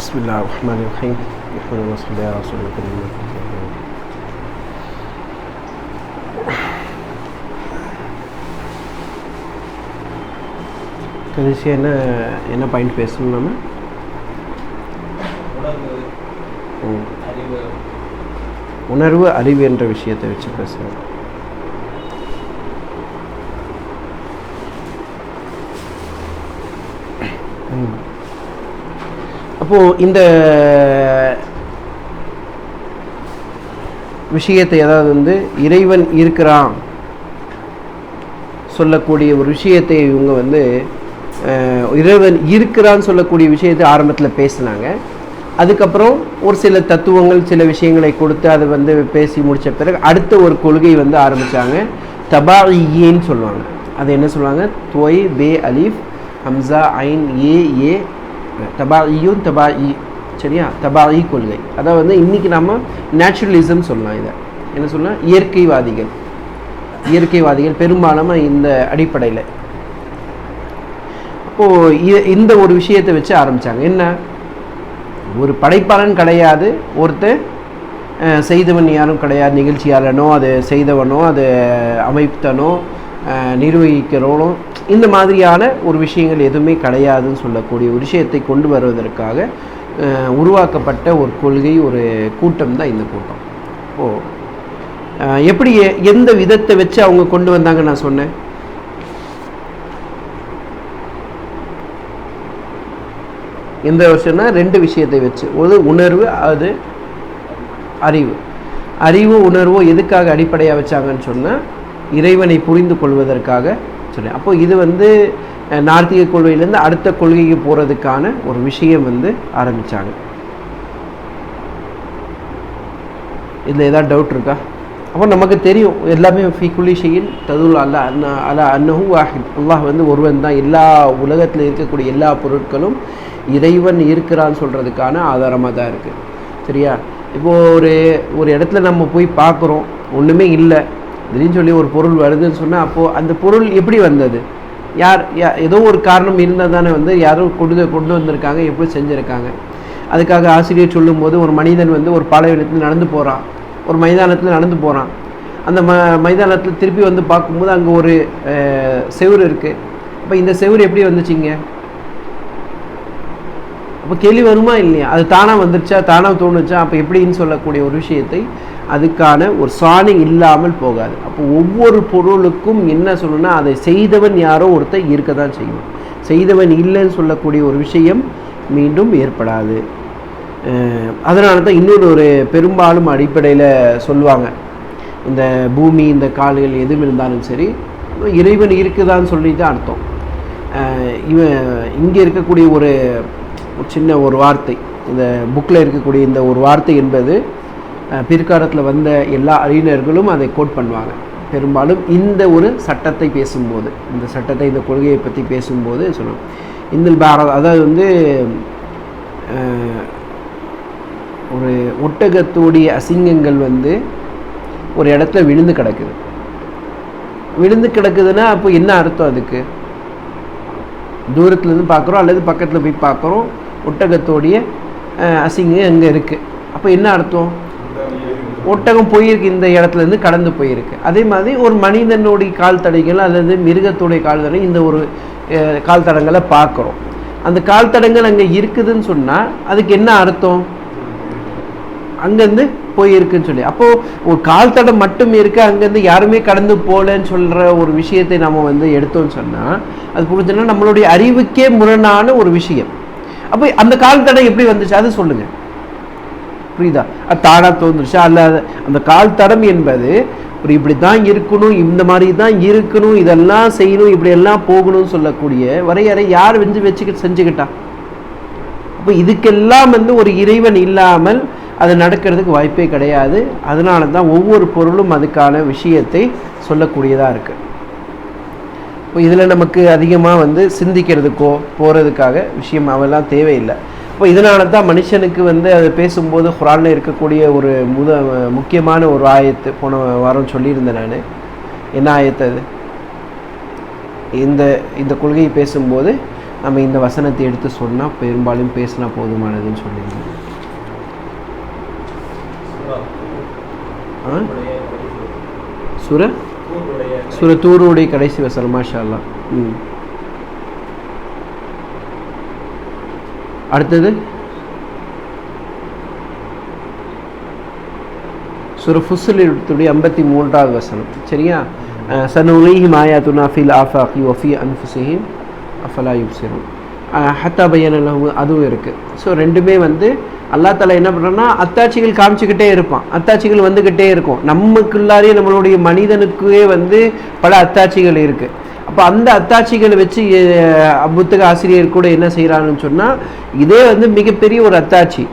Bismillahirrahmanirrahim. Alhamdulillah salli ala rasulillah. கடைசியாக என்ன point பேசணும் நம்ம? உணர்வு அறிவு என்ற விஷயத்தை வச்சு பேசுகிறோம். அப்போது இந்த விஷயத்தை, அதாவது வந்து இறைவன் இருக்கிறான் சொல்லக்கூடிய ஒரு விஷயத்தை இவங்க வந்து இறைவன் இருக்கிறான்னு சொல்லக்கூடிய விஷயத்தை ஆரம்பத்தில் பேசினாங்க. அதுக்கப்புறம் ஒரு சில தத்துவங்கள், சில விஷயங்களை கொடுத்து அதை வந்து பேசி முடித்த பிறகு அடுத்த ஒரு கொள்கை வந்து ஆரம்பித்தாங்க. தபாயின்னு சொல்லுவாங்க. அது என்ன சொல்லுவாங்க? தொய் பே அலிஃப் ஹம்சா ஐன் ஏ தபாயியும் தபாயி, சரியா? தபாயி கொள்கை. அதாவது வந்து இன்றைக்கி நம்ம நேச்சுரலிசம் சொல்லலாம். இதை என்ன சொல்லலாம்? இயற்கைவாதிகள் பெரும்பாலும் இந்த அடிப்படையில். அப்போது இந்த ஒரு விஷயத்தை வச்சு ஆரம்பித்தாங்க. என்ன? ஒரு படைப்பாளன் கிடையாது, ஒருத்தர் செய்தவன் யாரும் கிடையாது, நிகழ்ச்சியாளனோ அது செய்தவனோ அது அமைத்தனோ நிர்வகிக்கிறோனோ இந்த மாதிரியான ஒரு விஷயங்கள் எதுவுமே கிடையாதுன்னு சொல்லக்கூடிய ஒரு விஷயத்தை கொண்டு வருவதற்காக உருவாக்கப்பட்ட ஒரு கொள்கை, ஒரு கூட்டம் தான் இந்த கூட்டம். எப்படி எந்த விதத்தை வச்சு அவங்க கொண்டு வந்தாங்க நான் சொன்னேன். எந்த விஷயம்னா ரெண்டு விஷயத்தை வச்சு, ஒரு உணர்வு, அது அறிவு உணர்வோ எதுக்காக அடிப்படையாக வச்சாங்கன்னு சொன்னால் இறைவனை புரிந்து கொள்வதற்காக சொன்னேன். அப்போ இது வந்து நார்த்திக கொள்கையிலேருந்து அடுத்த கொள்கைக்கு போகிறதுக்கான ஒரு விஷயம் வந்து ஆரம்பித்தாங்க. இதில் ஏதாவது டவுட் இருக்கா? அப்போ நமக்கு தெரியும் எல்லாமே ஃபீக்குலி ஷையின் ததுல் அல்லா அன்னஹு வாஹித். அல்லாஹ் வந்து ஒருவன் தான். எல்லா உலகத்தில் இருக்கக்கூடிய எல்லா பொருட்களும் இறைவன் இருக்கிறான்னு சொல்கிறதுக்கான ஆதாரமாக தான் இருக்குது, சரியா? இப்போது ஒரு இடத்துல நம்ம போய் பார்க்குறோம், ஒன்றுமே இல்லை, திடீர்னு சொல்லி ஒரு பொருள் வருதுன்னு சொன்னால் அப்போது அந்த பொருள் எப்படி வந்தது? ஏதோ ஒரு காரணம் இருந்தால் தானே வந்து யாரோ கொண்டு வந்திருக்காங்க, எப்படி செஞ்சுருக்காங்க. அதுக்காக ஆசிரியர் சொல்லும்போது ஒரு மனிதன் வந்து ஒரு பாலைவனத்தில் நடந்து போகிறான், ஒரு மைதானத்தில் நடந்து போகிறான். அந்த மைதானத்தில் திருப்பி வந்து பார்க்கும்போது அங்கே ஒரு செவுரு இருக்குது. அப்போ இந்த செவுரு எப்படி வந்துச்சிங்க? அப்போ கேள்வி வருமா இல்லையா? அது தானாக வந்துருச்சா, தானாக தோணுச்சா? அப்போ எப்படின்னு சொல்லக்கூடிய ஒரு விஷயத்தை அதுக்கான ஒரு சாணி இல்லாமல் போகாது. அப்போ ஒவ்வொரு பொருளுக்கும் என்ன சொல்லணும்னா அதை செய்தவன் யாரோ ஒருத்தர் இருக்க தான் செய்யும். செய்தவன் இல்லைன்னு சொல்லக்கூடிய ஒரு விஷயம் மீண்டும் ஏற்படாது. அதனால தான் இன்னொரு ஒரு பெரும்பாலும் அடிப்படையில் சொல்லுவாங்க, இந்த பூமி இந்த கால்கள் எதுவும் இருந்தாலும் சரி இறைவன் இருக்குதான்னு சொல்லி தான் அர்த்தம். இங்கே இருக்கக்கூடிய ஒரு சின்ன ஒரு வார்த்தை, இந்த புக்கில் இருக்கக்கூடிய இந்த ஒரு வார்த்தை என்பது பிற்காலத்தில் வந்த எல்லா அறிஞர்களும் அதை கோட் பண்ணுவாங்க. பெரும்பாலும் இந்த ஒரு சட்டத்தை பேசும்போது, இந்த சட்டத்தை, இந்த கொள்கையை பற்றி பேசும்போது சொல்லுவோம் இந்த பாரத். அதாவது வந்து ஒரு ஒட்டகத்தோடைய அசிங்கங்கள் வந்து ஒரு இடத்துல விழுந்து கிடக்குதுன்னா அப்போ என்ன அர்த்தம்? அதுக்கு தூரத்துலேருந்து பார்க்குறோம் அல்லது பக்கத்தில் போய் பார்க்குறோம், ஒட்டகத்தோடைய அசிங்கம் அங்கே இருக்குது. அப்போ என்ன அர்த்தம்? ஒட்டகம் போயிருக்கு, இந்த இடத்துலேருந்து கடந்து போயிருக்கு. அதே மாதிரி ஒரு மனிதனுடைய கால் தடைகள் அல்லது மிருகத்துடைய கால் தடை, இந்த ஒரு கால் தடங்களை பார்க்குறோம். அந்த கால் தடங்கள் அங்கே இருக்குதுன்னு சொன்னால் அதுக்கு என்ன அர்த்தம்? அங்கேருந்து போயிருக்குன்னு சொல்லி. அப்போது ஒரு கால் தடம் மட்டும் இருக்குது, அங்கேருந்து யாருமே கடந்து போகலன்னு சொல்கிற ஒரு விஷயத்தை நம்ம வந்து எடுத்தோன்னு சொன்னால் அது புரிஞ்சுன்னா நம்மளுடைய அறிவுக்கே முரணான ஒரு விஷயம். அப்போ அந்த கால் தடம் எப்படி வந்துச்சு அது சொல்லுங்கள், புரியுதா? அது தானாக தோன்றுச்சா? அல்ல அந்த கால் தடம் என்பது ஒரு இப்படி தான் இருக்கணும், இந்த மாதிரி தான் இருக்கணும், இதெல்லாம் செய்யணும், இப்படியெல்லாம் போகணும்னு சொல்லக்கூடிய வரையறை யார் செஞ்சுக்கிட்டா? அப்போ இதுக்கெல்லாம் வந்து ஒரு இறைவன் இல்லாமல் அது நடக்கிறதுக்கு வாய்ப்பே கிடையாது. அதனால தான் ஒவ்வொரு பொருளும் அதுக்கான விஷயத்தை சொல்லக்கூடியதாக இருக்குது. இப்போ இதில் நமக்கு அதிகமாக வந்து சிந்திக்கிறதுக்கோ போகிறதுக்காக விஷயம் அவெல்லாம் தேவையில்லை. இப்போ இதனால தான் மனுஷனுக்கு வந்து அது பேசும்போது குர்ஆனில் இருக்கக்கூடிய ஒரு முக்கியமான ஒரு ஆயத்து போன வாரம் சொல்லியிருந்தேன் நான். என்ன ஆயத்து அது? இந்த கொள்கையை பேசும்போது நம்ம இந்த வசனத்தை எடுத்து சொன்னால் பெரும்பாலும் பேசினா போதுமானதுன்னு சொல்லியிருந்தோம். தூருடைய கடைசி வசனம். மாஷா அல்லாஹ். அடுத்தது சூரா ஃபுஸ்ஸிலுடைய 53வது வசனம். சரியா? சனுரீஹிம் ஆயாத்துனா ஃபில் ஆஃபாகி வஃபி அன்ஃபுஸிஹிம் அஃபலா யுப்சிரூன் ஹத்தா பய்யன லஹும், அதுவும் இருக்குது. ஸோ ரெண்டுமே வந்து அல்லா தஆலா என்ன பண்ணுறோன்னா அத்தாட்சிகள் காமிச்சிக்கிட்டே இருப்பான், அத்தாட்சிகள் வந்துக்கிட்டே இருக்கும். நமக்குள்ளாரே நம்மளுடைய மனிதனுக்கே வந்து பல அத்தாட்சிகள் இருக்குது. அப்போ அந்த அத்தாட்சிகளை வச்சு புத்தக ஆசிரியர் கூட என்ன செய்கிறான்னு சொன்னால், இதே வந்து மிகப்பெரிய ஒரு அத்தாட்சி.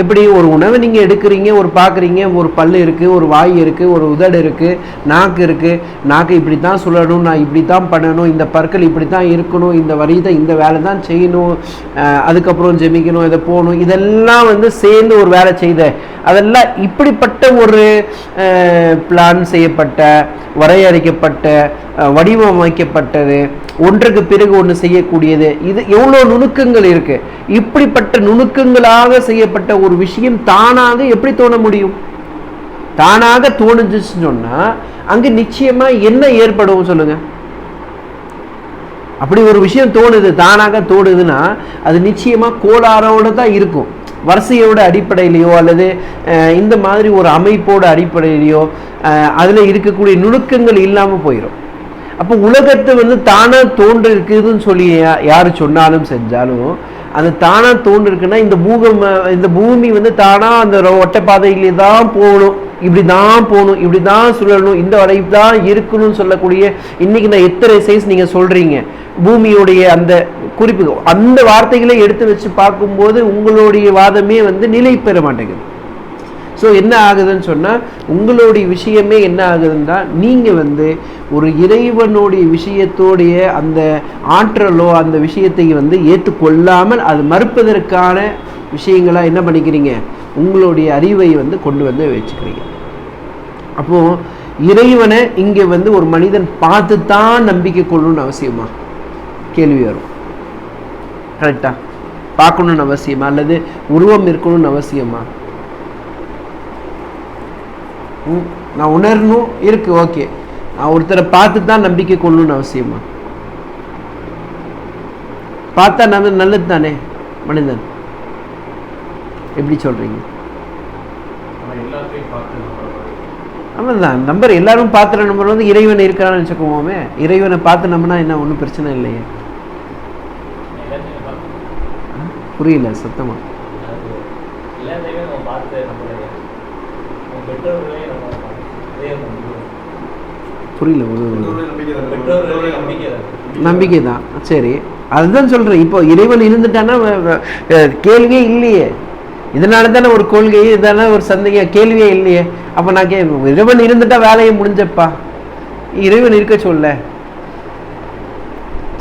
எப்படி ஒரு உணவை நீங்கள் எடுக்கிறீங்க, ஒரு பார்க்குறீங்க, ஒரு பல் இருக்குது, ஒரு வாய் இருக்குது, ஒரு உதடு இருக்குது, நாக்கு இருக்குது. நாக்கு இப்படி தான் சொல்லணும், நான் இப்படி தான் பண்ணணும், இந்த பற்கள் இப்படி தான் இருக்கணும், இந்த வரி தான், இந்த வேலை தான் செய்யணும், அதுக்கப்புறம் ஜெமிக்கணும், இதை போகணும், இதெல்லாம் வந்து சேர்ந்து ஒரு வேலை செய்த அதெல்லாம் இப்படிப்பட்ட ஒரு பிளான் செய்யப்பட்ட, வரையறைக்கப்பட்ட, வடிவமைக்கப்பட்டது, ஒன்றுக்கு பிறகு ஒன்று செய்யக்கூடியது. இது எவ்வளோ நுணுக்கங்கள் இருக்குது. இப்படிப்பட்ட நுணுக்கங்களாக செய்யப்பட்ட ஒரு விஷயம் தானாக எப்படி தோண முடியும்? தானாக தோணுச்சுன்னு சொன்னால் அங்கே நிச்சயமாக என்ன ஏற்படும் சொல்லுங்க? அப்படி ஒரு விஷயம் தோணுது, தானாக தோணுதுன்னா அது நிச்சயமாக கோளாறோடு தான் இருக்கும். வரிசையோட அடிப்படையிலையோ அல்லது இந்த மாதிரி ஒரு அமைப்போட அடிப்படையிலையோ அதில் இருக்கக்கூடிய நுணுக்கங்கள் இல்லாமல் போயிடும். அப்போ உலகத்தை வந்து தானாக தோன்று இருக்குதுன்னு சொல்லி யார் சொன்னாலும் செஞ்சாலும், அது தானாக தோன்று இருக்குன்னா இந்த பூமி வந்து தானாக அந்த ஒட்டப்பாதையிலே தான் போகணும், இப்படி தான் போகணும், இப்படி தான் சொல்லணும், இந்த வளைவு தான் இருக்கணும்னு சொல்லக்கூடிய இன்னைக்கு நான் எத்தனை சைஸ் நீங்கள் சொல்கிறீங்க பூமியோடைய அந்த குறிப்பு, அந்த வார்த்தைகளை எடுத்து வச்சு பார்க்கும்போது உங்களுடைய வாதமே வந்து நிலை பெற மாட்டேங்குது. ஸோ என்ன ஆகுதுன்னு சொன்னால் உங்களுடைய விஷயமே என்ன ஆகுதுன்னா, நீங்கள் வந்து ஒரு இறைவனுடைய விஷயத்தோடைய அந்த ஆற்றலோ அந்த விஷயத்தை வந்து ஏற்றுக்கொள்ளாமல் அது மறுப்பதற்கான விஷயங்களாக என்ன பண்ணிக்கிறீங்க, உங்களுடைய அறிவை வந்து கொண்டு வந்து வச்சுக்கிறீங்க. அப்போது இறைவனை இங்கே வந்து ஒரு மனிதன் பார்த்து தான் நம்பிக்கை கொள்ளணும்னு அவசியமா? கேள்வி வரும். கரெக்டா? பார்க்கணுன்னு அவசியமா அல்லது உருவம் இருக்கணும்னு அவசியமா? நான் உணரணும் இருக்கு, ஓகே. நான் ஒருத்தரை பார்த்து தான் நம்பிக்கை கொள்ளணும்னு அவசியமா? பார்த்தா நல்லது தானே மனிதன். எப்படி சொல்றீங்க? ஆமாம், நம்பர் எல்லாரும் பார்த்துற நம்பர் வந்து இறைவன் இருக்கிறான்னு வச்சுக்கோமே. இறைவனை பார்த்து நம்பினா என்ன, ஒன்றும் பிரச்சனை இல்லையே. புரியல சத்தமா? புரியல. நம்பிக்கை தான். சரி, அதுதான் சொல்றேன். இப்போ இறைவன் இருந்துட்டானா கேள்வியே இல்லையே. இதனால தானே ஒரு கொள்கை, இதனால ஒரு சந்தேகம், கேள்வியே இல்லையே. அப்போ நான் இறைவன் இருந்துட்டா வேலையை முடிஞ்சப்பா, இறைவன் இருக்க சொல்ல.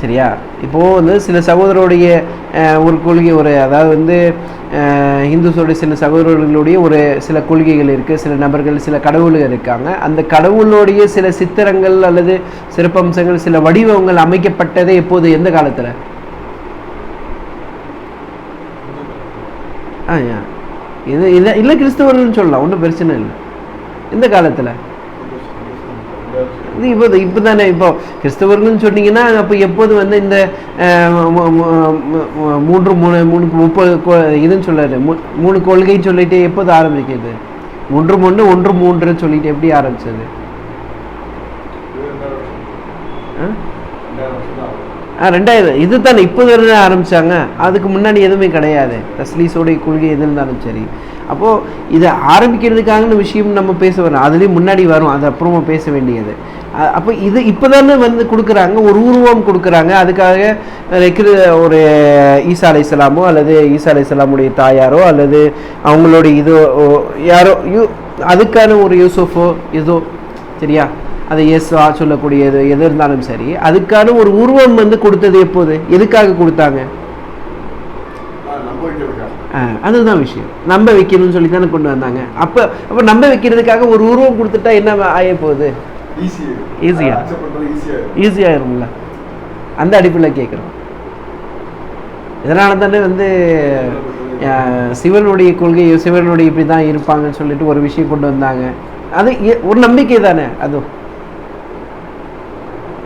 சரியா? இப்போது வந்து சில சகோதரருடைய ஒரு கொள்கை, அதாவது வந்து இந்துஸோடைய சில சகோதரர்களுடைய சில கொள்கைகள் இருக்குது, சில நபர்கள், சில கடவுள்கள் இருக்காங்க. அந்த கடவுளுடைய சில சித்திரங்கள் அல்லது சிறப்பம்சங்கள், சில வடிவங்கள் அமைக்கப்பட்டதே எப்போது, எந்த காலத்தில்? இது இல்லை கிறிஸ்தவர்கள்னு சொல்லலாம், ஒன்றும் பிரச்சனை இல்லை. எந்த காலத்தில்? இது இப்போ தானே. இப்போ கிறிஸ்தவர்கள்னு சொன்னீங்கன்னா அப்போ எப்போது வந்து இந்த 30 இதுன்னு சொல்லாரு, 3 கொள்கைன்னு சொல்லிட்டு எப்போது ஆரம்பிக்குது? 3 1 3 சொல்லிட்டு எப்படி ஆரம்பிச்சது? 2000 இது தானே இப்போது ஆரம்பித்தாங்க. அதுக்கு முன்னாடி எதுவுமே கிடையாது. தஸ்லீஸோடைய கொள்கை எது இருந்தாலும் சரி. அப்போது இதை ஆரம்பிக்கிறதுக்கான விஷயம் நம்ம பேச வரோம், அதுலேயும் முன்னாடி வரும், அது அப்புறமா பேச வேண்டியது. அப்போ இது இப்போ தானே வந்து கொடுக்குறாங்க, ஒரு உருவம் கொடுக்குறாங்க. அதுக்காக வைக்கிற ஒரு ஈசா அலைஹிஸ்ஸலாமோ அல்லது ஈசா அலைஹிஸ்ஸலாமுடைய தாயாரோ அல்லது அவங்களுடைய இதோ யாரோ அதுக்கான ஒரு யூசுஃபோ ஏதோ, சரியா, அதை இயேசுவா சொல்லக்கூடியது எது இருந்தாலும் சரி, அதுக்கான ஒரு உருவம் வந்து கொடுத்தது எப்போது, எதுக்காக கொடுத்தாங்க? அதுதான் விஷயம். நம்ப வைக்கணும்னு சொல்லி தானே கொண்டு வந்தாங்க. அப்போ நம்ப வைக்கிறதுக்காக ஒரு உருவம் கொடுத்துட்டா என்ன ஆய போகுது? ஈஸியாயிரும்ல. அந்த அடிப்பில் கேட்குறோம். இதனால தானே வந்து சிவனுடைய கொள்கை சிவனுடைய இப்படி தான் இருப்பாங்கன்னு சொல்லிட்டு ஒரு விஷயம் கொண்டு வந்தாங்க. அது ஒரு நம்பிக்கை தானே, அதுவும்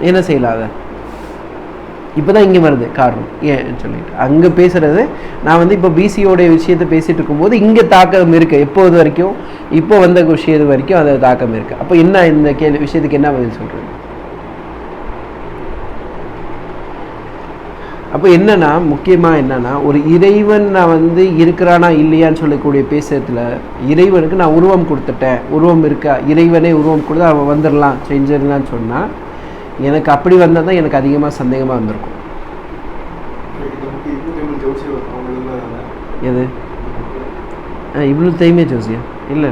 என்ன செய்யலாம். அதை இப்போதான் இங்கே வருது காரணம் ஏன்னு சொல்லிட்டு அங்கே பேசுறது. நான் வந்து இப்போ பிசியோடைய விஷயத்தை பேசிட்டு இருக்கும்போது இங்கே தாக்கம் இருக்கு. எப்போது வரைக்கும் இப்போ வந்த விஷயத்து வரைக்கும் அது தாக்கம் இருக்கு. அப்போ என்ன இந்த விஷயத்துக்கு என்ன பதில் சொல்றது? அப்போ என்னன்னா முக்கியமாக என்னன்னா ஒரு இறைவன் நான் வந்து இருக்கிறானா இல்லையான்னு சொல்லக்கூடிய பேசுறதுல இறைவனுக்கு நான் உருவம் கொடுத்துட்டேன், உருவம் இருக்கா, இறைவனே உருவம் கொடுத்து அவன் வந்துடலாம் செஞ்சிடலான்னு சொன்னால் எனக்கு அப்படி வந்தால் தான் எனக்கு அதிகமாக சந்தேகமாக வந்திருக்கும். எது இப்னு தைமியா ஜோசியா? இல்லை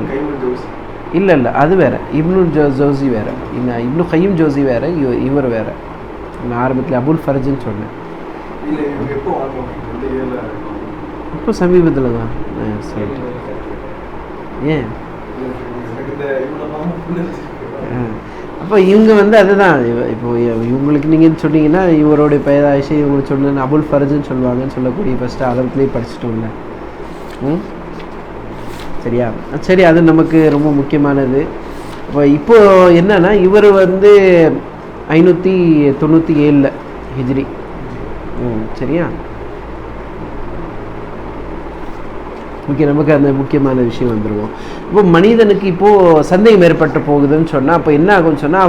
இல்லை இல்லை, அது வேற. இப்னு ஜோசி வேற, இப்னு கையும் ஜோசி வேற, இவர் வேற. நான் ஆரம்பத்தில் அபுல் ஃபர்ஜுன்னு சொன்னேன். இப்போ சமீபத்தில் தான். ஏன் அப்போ இவங்க வந்து அதுதான் இப்போ இவங்களுக்கு நீங்கள் சொன்னீங்கன்னா இவருடைய பெயராயிஷை இவங்களுக்கு சொன்ன அபுல் ஃபர்ஜுன்னு சொல்லுவாங்கன்னு சொல்லக்கூடிய ஃபஸ்ட்டு ஆரம்பத்துலேயே படிச்சுட்டோம்ல. சரியா? சரி, அது நமக்கு ரொம்ப முக்கியமானது. இப்போ என்னன்னா இவர் வந்து 597 ஹிஜ்ரி. சரியா? ஓகே, நமக்கு அந்த முக்கியமான விஷயம் வந்துடுவோம். இப்போ மனிதனுக்கு இப்போது சந்தேகம் ஏற்பட்டு போகுதுன்னு சொன்னால் அப்போ என்ன ஆகும்னு சொன்னால்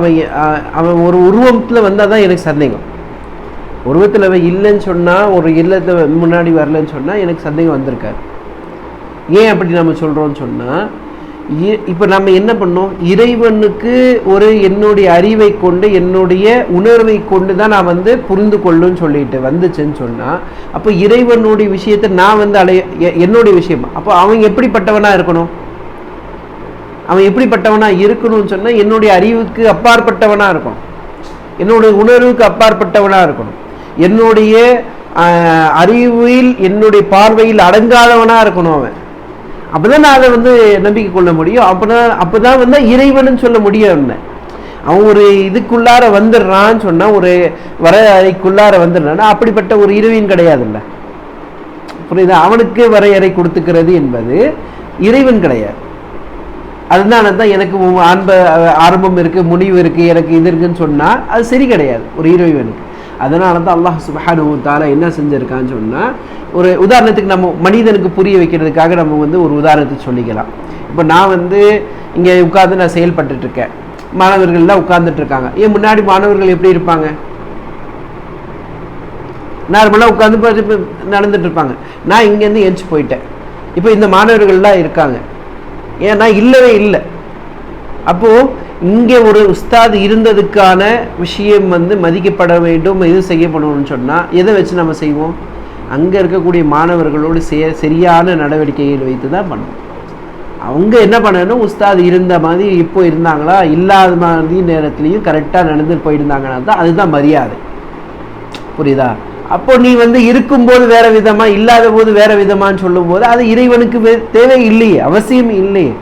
அவன் ஒரு உருவத்தில் வந்தால் தான் எனக்கு சந்தேகம். உருவத்தில் அவன் இல்லைன்னு சொன்னால், ஒரு இல்லத்தை முன்னாடி வரலன்னு சொன்னால் எனக்கு சந்தேகம் வந்திருக்காரு. ஏன் அப்படி நம்ம சொல்கிறோன்னு சொன்னால் இப்போ நம்ம என்ன பண்ணோம், இறைவனுக்கு ஒரு என்னுடைய அறிவை கொண்டு என்னுடைய உணர்வை கொண்டு தான் நான் வந்து புரிந்து கொள்ளுன்னு சொல்லிட்டு வந்துச்சுன்னு சொன்னால் அப்போ இறைவனுடைய விஷயத்தை நான் வந்து என்னுடைய விஷயம். அப்போ அவன் எப்படிப்பட்டவனாக இருக்கணும், அவன் எப்படிப்பட்டவனாக இருக்கணும்னு சொன்னால் என்னுடைய அறிவுக்கு அப்பாற்பட்டவனாக இருக்கணும், என்னுடைய உணர்வுக்கு அப்பாற்பட்டவனாக இருக்கணும், என்னுடைய அறிவில் என்னுடைய பார்வையில் அடங்காதவனாக இருக்கணும் அவன். அப்போதான் நான் அதை வந்து நம்பிக்கை கொள்ள முடியும். அப்போதான் வந்து இறைவனுன்னு சொல்ல முடியும். என்ன அவன் ஒரு இதுக்குள்ளார வந்துடுறான்னு சொன்னால், ஒரு வரையறைக்குள்ளார வந்துடுறான்னா அப்படிப்பட்ட ஒரு இறைவன் கிடையாதுல்ல. புரியுதா? அவனுக்கு வரையறை கொடுத்துக்கிறது என்பது இறைவன் கிடையாது. அதனால தான் எனக்கு ஆரம்பம் இருக்குது, முடிவு இருக்குது, எனக்கு இது இருக்குன்னு சொன்னால் அது சரி கிடையாது ஒரு இறைவனுக்கு. அதனால தான் அல்லாஹ் சுப்ஹானஹு வ தஆலா என்ன செஞ்சுருக்கான்னு சொன்னால், ஒரு உதாரணத்துக்கு நம்ம மனிதனுக்கு புரிய வைக்கிறதுக்காக நம்ம வந்து ஒரு உதாரணத்தை சொல்லிக்கலாம். இப்போ நான் வந்து இங்கே உட்கார்ந்து நான் செயல்பட்டு இருக்கேன், மாணவர்கள்லாம் உட்கார்ந்துட்டு இருக்காங்க. ஏன் முன்னாடி மாணவர்கள் எப்படி இருப்பாங்க, நார்மலாக உட்காந்து நடந்துட்டு இருப்பாங்க. நான் இங்கேருந்து எந்திச்சு போயிட்டேன். இப்போ இந்த மாணவர்கள்லாம் இருக்காங்க, ஏன்னா இல்லவே இல்லை. அப்போது இங்கே ஒரு உஸ்தாத் இருந்ததுக்கான விஷயம் வந்து மதிக்கப்பட வேண்டும், இது செய்யப்படணும்னு சொன்னால் எதை வச்சு நம்ம செய்வோம், அங்கே இருக்கக்கூடிய மாணவர்களோடு சரியான நடவடிக்கைகள் வைத்து தான் பண்ணுவோம். அவங்க என்ன பண்ணணும், உஸ்தாத் இருந்த மாதிரி இப்போ இருந்தாங்களா, இல்லாத மாதிரி நேரத்துலையும் கரெக்டாக நடந்துட்டு போயிருந்தாங்கன்னா தான் அதுதான் மரியாதை. புரியுதா? அப்போ நீ வந்து இருக்கும்போது வேற விதமா, இல்லாத போது வேற விதமான்னு சொல்லும் போது அது இறைவனுக்கு தேவை இல்லையே, அவசியம் இல்லையே.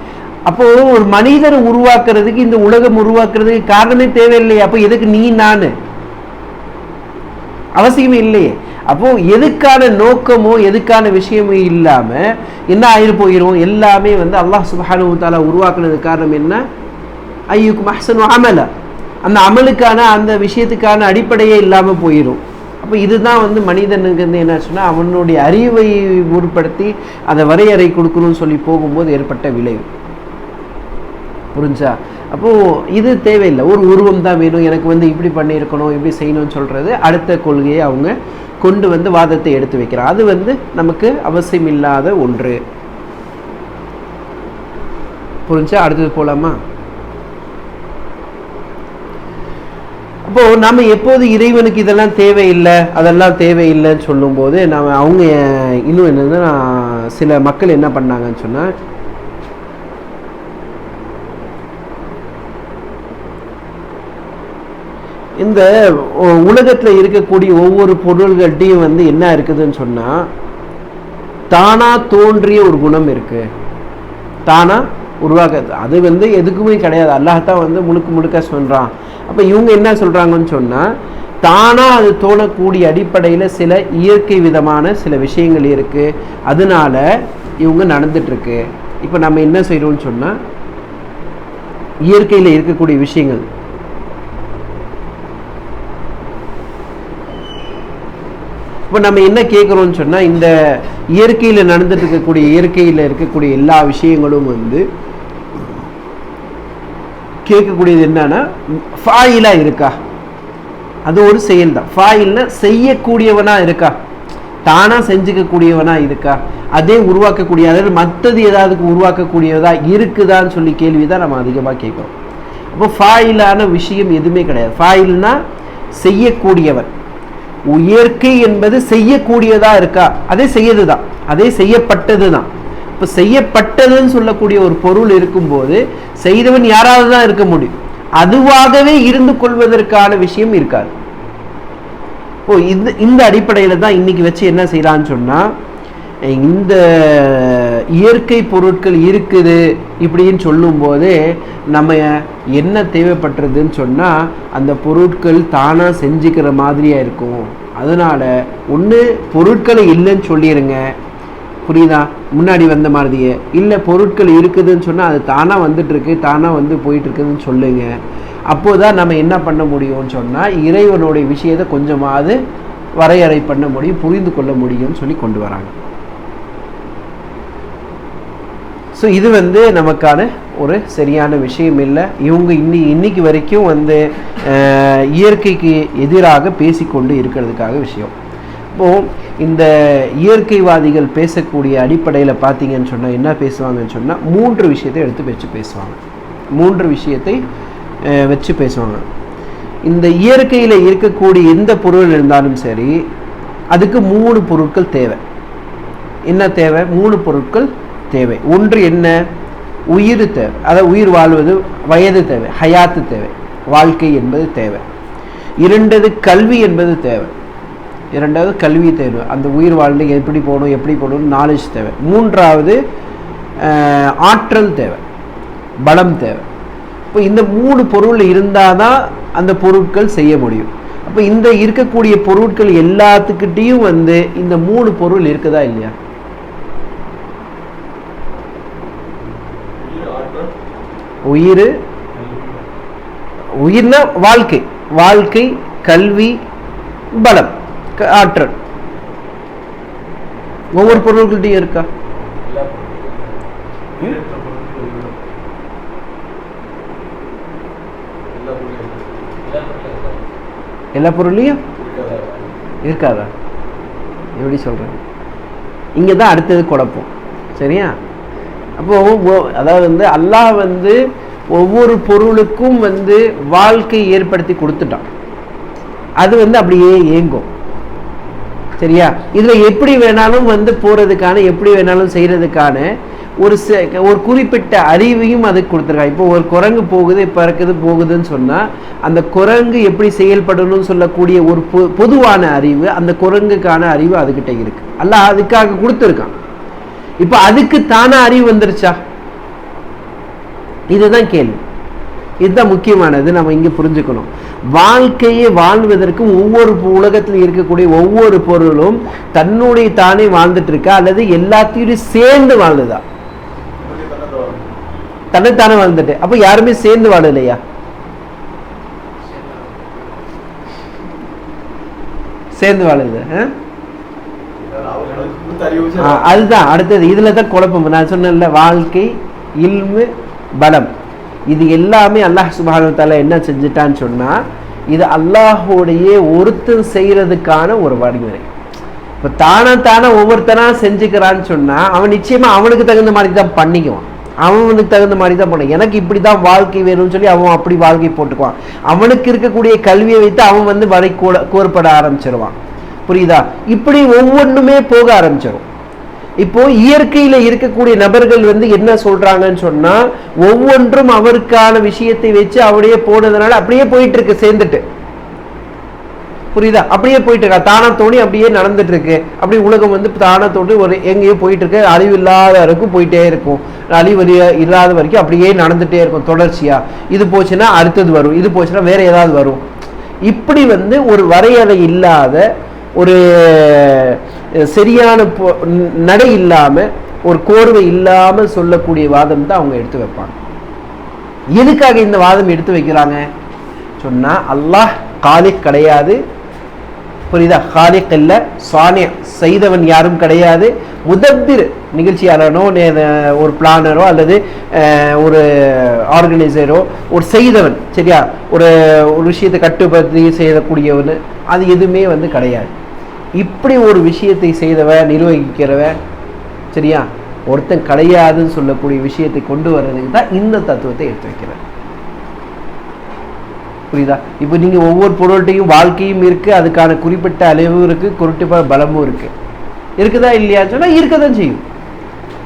அப்போ ஒரு மனிதரை உருவாக்குறதுக்கு, இந்த உலகம் உருவாக்குறதுக்கு காரணமே தேவையில்லையே. அப்போ எதுக்கு நீ நான், அவசியமே இல்லையே. அப்போ எதுக்கான நோக்கமோ எதுக்கான விஷயமோ இல்லாம என்ன ஆயிரு போயிரும், எல்லாமே வந்து அல்லாஹ் சுப்ஹானஹு வ தஆலா உருவாக்குனது காரணம் என்ன, அய்யுக்கும் அஹ்ஸனு அமல, அந்த அமலுக்கான அந்த விஷயத்துக்கான அடிப்படையே இல்லாம போயிடும். அப்போ இதுதான் வந்து மனிதனுக்கு வந்து என்ன சொன்னால் அவனுடைய அறிவை உட்படுத்தி அதை வரையறை கொடுக்கணும்னு சொல்லி போகும்போது ஏற்பட்ட விளைவு. புரிஞ்சா? அப்போது இது தேவையில்லை, ஒரு உருவம் தான் வேணும், எனக்கு வந்து இப்படி பண்ணியிருக்கணும், இப்படி செய்யணும்னு சொல்கிறது அடுத்த கொள்கையை அவங்க கொண்டு வந்து வாதத்தை எடுத்து வைக்கிறாங்க. அது வந்து நமக்கு அவசியம் இல்லாத ஒன்று. புரிஞ்சா? அடுத்தது போலாமா? அப்போது நம்ம எப்போது இறைவனுக்கு இதெல்லாம் தேவையில்லை, அதெல்லாம் தேவையில்லைன்னு சொல்லும்போது நம்ம அவங்க இன்னும் என்னன்னா சில மக்கள் என்ன பண்ணாங்கன்னு சொன்னால், இந்த உலகத்தில் இருக்கக்கூடிய ஒவ்வொரு பொருள்கள்ட்டையும் வந்து என்ன இருக்குதுன்னு சொன்னால் தானா தோன்றிய ஒரு குணம் இருக்கு, தானா உருவாக்க, அது வந்து எதுக்குமே கிடையாது, அல்லாஹ் தான் வந்து முழுக்க முழுக்க சொல்கிறான். அப்போ இவங்க என்ன சொல்கிறாங்கன்னு சொன்னால், தானாக அது தோணக்கூடிய அடிப்படையில் சில இயற்கை விதமான சில விஷயங்கள் இருக்குது. அதனால இவங்க நடந்துட்டுருக்கு. இப்போ நம்ம என்ன செய்கிறோம்னு சொன்னால், இயற்கையில் இருக்கக்கூடிய விஷயங்கள் இப்போ நம்ம என்ன கேட்குறோம்னு சொன்னால், இந்த இயற்கையில் நடந்துட்டு இருக்கக்கூடிய இயற்கையில் இருக்கக்கூடிய எல்லா விஷயங்களும் வந்து கேட்கக்கூடியது என்னன்னா, ஃபாயிலா இருக்கா? அது ஒரு செயல் தான். ஃபாயில்னா செய்யக்கூடியவனா இருக்கா, தானா செஞ்சுக்கக்கூடியவனா இருக்கா, அதே உருவாக்கக்கூடிய, அதாவது மற்றது ஏதாவது உருவாக்கக்கூடியதா இருக்குதான்னு சொல்லி கேள்வி தான் நம்ம அதிகமாக கேட்குறோம். அப்போ ஃபாயிலான விஷயம் எதுவுமே கிடையாது. ஃபாயில்னா செய்யக்கூடியவன். இயற்கை என்பது செய்யக்கூடியதா இருக்கா, அதே செய்யது தான், அதே செய்யப்பட்டது தான். இப்போ செய்யப்பட்டதுன்னு சொல்லக்கூடிய ஒரு பொருள் இருக்கும்போது செய்தவன் யாராவது தான் இருக்க முடியும். அதுவாகவே இருந்து கொள்வதற்கான விஷயம் இருக்காது. இப்போ இந்த அடிப்படையில் தான் இன்னைக்கு வச்சு என்ன செய்யலான்னு சொன்னால், இந்த இயற்கை பொருட்கள் இருக்குது இப்படின்னு சொல்லும்போது நம்ம என்ன தேவைப்பட்டுறதுன்னு சொன்னால், அந்த பொருட்கள் தானாக செஞ்சுக்கிற மாதிரியாக இருக்கும். அதனால் ஒன்று பொருட்களை இல்லைன்னு சொல்லிடுங்க, புரியுதா, முன்னாடி வந்த மாதிரியே. இல்லை பொருட்கள் இருக்குதுன்னு சொன்னால் அது தானாக வந்துட்டுருக்கு, தானாக வந்து போயிட்டுருக்குதுன்னு சொல்லுங்க. அப்போதான் நம்ம என்ன பண்ண முடியும்னு சொன்னால், இறைவனுடைய விஷயத்தை கொஞ்சமாவது வரையறை பண்ண முடியும், புரிந்து கொள்ள முடியும்னு சொல்லி கொண்டு வராங்க. ஸோ இது வந்து நமக்கான ஒரு சரியான விஷயம் இல்லை. இவங்க இன்னைக்கு வரைக்கும் வந்து இயற்கைக்கு எதிராக பேசிக்கொண்டு இருக்கிறதுக்காக விஷயம். இப்போது இந்த இயற்கைவாதிகள் பேசக்கூடிய அடிப்படையில் பார்த்தீங்கன்னு சொன்னால் என்ன பேசுவாங்கன்னு சொன்னால், 3 விஷயத்தை எடுத்து வச்சு பேசுவாங்க. 3 விஷயத்தை வச்சு பேசுவாங்க. இந்த இயற்கையில் இருக்கக்கூடிய எந்த பொருள் இருந்தாலும் சரி, அதுக்கு 3 பொருட்கள் தேவை. என்ன தேவை? 3 பொருட்கள் தேவை. ஒன்று என்ன? உயிர் தேவை, அதாவது உயிர் வாழ்வது, வயது தேவை, ஹயாத்து தேவை, வாழ்க்கை என்பது தேவை. 2வது கல்வி என்பது தேவை. 2வது கல்வி தேவை, அந்த உயிர் வாழ்ந்து எப்படி போகணும் நாலேஜ் தேவை. 3வது ஆற்றல் தேவை, பலம் தேவை. இப்போ இந்த 3 பொருள் இருந்தால் தான் அந்த பொருட்கள் செய்ய முடியும். அப்போ இந்த இருக்கக்கூடிய பொருட்கள் எல்லாத்துக்கிட்டையும் வந்து இந்த 3 பொருள் இருக்குதா இல்லையா? உயிர்னா வாழ்க்கை, வாழ்க்கை, கல்வி, பலம், ஆற்றல். ஒவ்வொரு பொருள்கிட்டையும் இருக்கா? எல்லா பொருளையும் இருக்காதா? எப்படி சொல்றேன்? இங்கே தான் அடுத்தது குழப்பம். சரியா? அப்போ அதாவது வந்து அல்லாஹ் வந்து ஒவ்வொரு பொருளுக்கும் வந்து வாழ்க்கை ஏற்படுத்தி கொடுத்துட்டான். அது வந்து அப்படியே இயங்கும். சரியா? இதில் எப்படி வேணாலும் வந்து போகிறதுக்கான, எப்படி வேணாலும் செய்கிறதுக்கான ஒரு குறிப்பிட்ட அறிவையும் அதுக்கு கொடுத்துருக்காங்க. இப்போ ஒரு குரங்கு போகுது, பறக்குது, போகுதுன்னு சொன்னால் அந்த குரங்கு எப்படி செயல்படணும்னு சொல்லக்கூடிய ஒரு பொதுவான அறிவு, அந்த குரங்குக்கான அறிவு அதுக்கிட்ட இருக்கு. அல்லாஹ் அதுக்காக கொடுத்துருக்கான். இப்போ அதுக்கு தானே அறிவு வந்துருச்சா? இதுதான் கேள்வி. இதுதான் முக்கியமானது, நம்ம இங்கே புரிஞ்சுக்கணும். வாழ்க்கையை வாழ்வதற்கு ஒவ்வொரு உலகத்தில் இருக்கக்கூடிய ஒவ்வொரு பொருளும் தன்னுடைய தானே வாழ்ந்துட்டு இருக்கா, அல்லது எல்லாத்தையும் சேர்ந்து வாழ்ந்துதா? தன்னைத்தானே வாழ்ந்துட்டு. அப்போ யாருமே சேர்ந்து வாழலையா? சேர்ந்து வாழுது. அதுதான் அடுத்தது. இதுல தான் குழப்பம். நான் சொன்னேன்ல, வாழ்க்கை, இல்மு, பலம், இது எல்லாமே அல்லாஹ் சுப்ஹானஹு வ தஆலா என்ன செஞ்சுட்டான்னு சொன்னா, இது அல்லாஹ்வுடைய ஒருத்தன் செய்யறதுக்கான ஒரு வழிமுறை. இப்போ தானே ஒவ்வொருத்தனா செஞ்சுக்கிறான்னு சொன்னா அவன் நிச்சயமா அவனுக்கு தகுந்த மாதிரி தான் பண்ணிக்குவான். அவனுக்கு தகுந்த மாதிரி தான் பண்ணுவான். எனக்கு இப்படி தான் வாழ்க்கை வேணும்னு சொல்லி அவன் அப்படி வாழ்க்கை போட்டுக்குவான். அவனுக்கு இருக்கக்கூடிய கல்வியை வைத்து அவன் வந்து வரை கோர்பட ஆரம்பிச்சிருவான். புரியுதா? இப்படி ஒவ்வொன்றுமே போக ஆரம்பிச்சிடும். இப்போ இயற்கையில இருக்கக்கூடிய நபர்கள் வந்து என்ன சொல்றாங்கன்னு சொன்னா, ஒவ்வொன்றும் அவருக்கான விஷயத்தை வச்சு அவரையே போனதுனால அப்படியே போயிட்டு இருக்கு, சேர்ந்துட்டு. புரியுதா? அப்படியே போயிட்டு இருக்கா, தானா தோணி அப்படியே நடந்துட்டு இருக்கு. அப்படி உலகம் வந்து தானா தோண்டி ஒரு எங்கேயோ போயிட்டு இருக்கு. அழிவு இல்லாத வரைக்கும் போயிட்டே இருக்கும், அழிவு இல்லாத வரைக்கும் அப்படியே நடந்துட்டே இருக்கும் தொடர்ச்சியா. இது போச்சுன்னா அடுத்தது வரும், இது போச்சுன்னா வேற ஏதாவது வரும். இப்படி வந்து ஒரு வரையறை இல்லாத, ஒரு சரியான நடை இல்லாம, ஒரு கோர்வை இல்லாம சொல்லக்கூடிய வாதம் தான் அவங்க எடுத்து வைப்பாங்க. எதுக்காக இந்த வாதம் எடுத்து வைக்கிறாங்க சொன்னா, அல்லாஹ் காலிக் கிடையாது, புரியுதா? காலிக் இல்ல, சானி செய்தவன் யாரும் கிடையாது, முதப்பிர் நிகழ்ச்சியாளனோ ஒரு பிளானரோ அல்லது ஒரு ஆர்கனைசரோ ஒரு செய்தவன், சரியா, ஒரு விஷயத்தை கட்டுப்படுத்தி செய்யக்கூடியவன், அது எதுவுமே வந்து கிடையாது. இப்படி ஒரு விஷயத்தை செய்தவன், நிர்வகிக்கிறவன், சரியா, ஒருத்தன் கிடையாதுன்னு சொல்லக்கூடிய விஷயத்தை கொண்டு வர்றதுக்கு தான் இந்த தத்துவத்தை எடுத்து வைக்கிறார். புரியுதா? இப்போ நீங்க ஒவ்வொரு பொருள்கிட்டையும் வாழ்க்கையும் இருக்கு, அதுக்கான குறிப்பிட்ட அளவும் இருக்கு, குறிப்பிட்ட பலமும் இருக்கு. இருக்குதா இல்லையான்னு சொன்னா இருக்கதான் செய்யும்.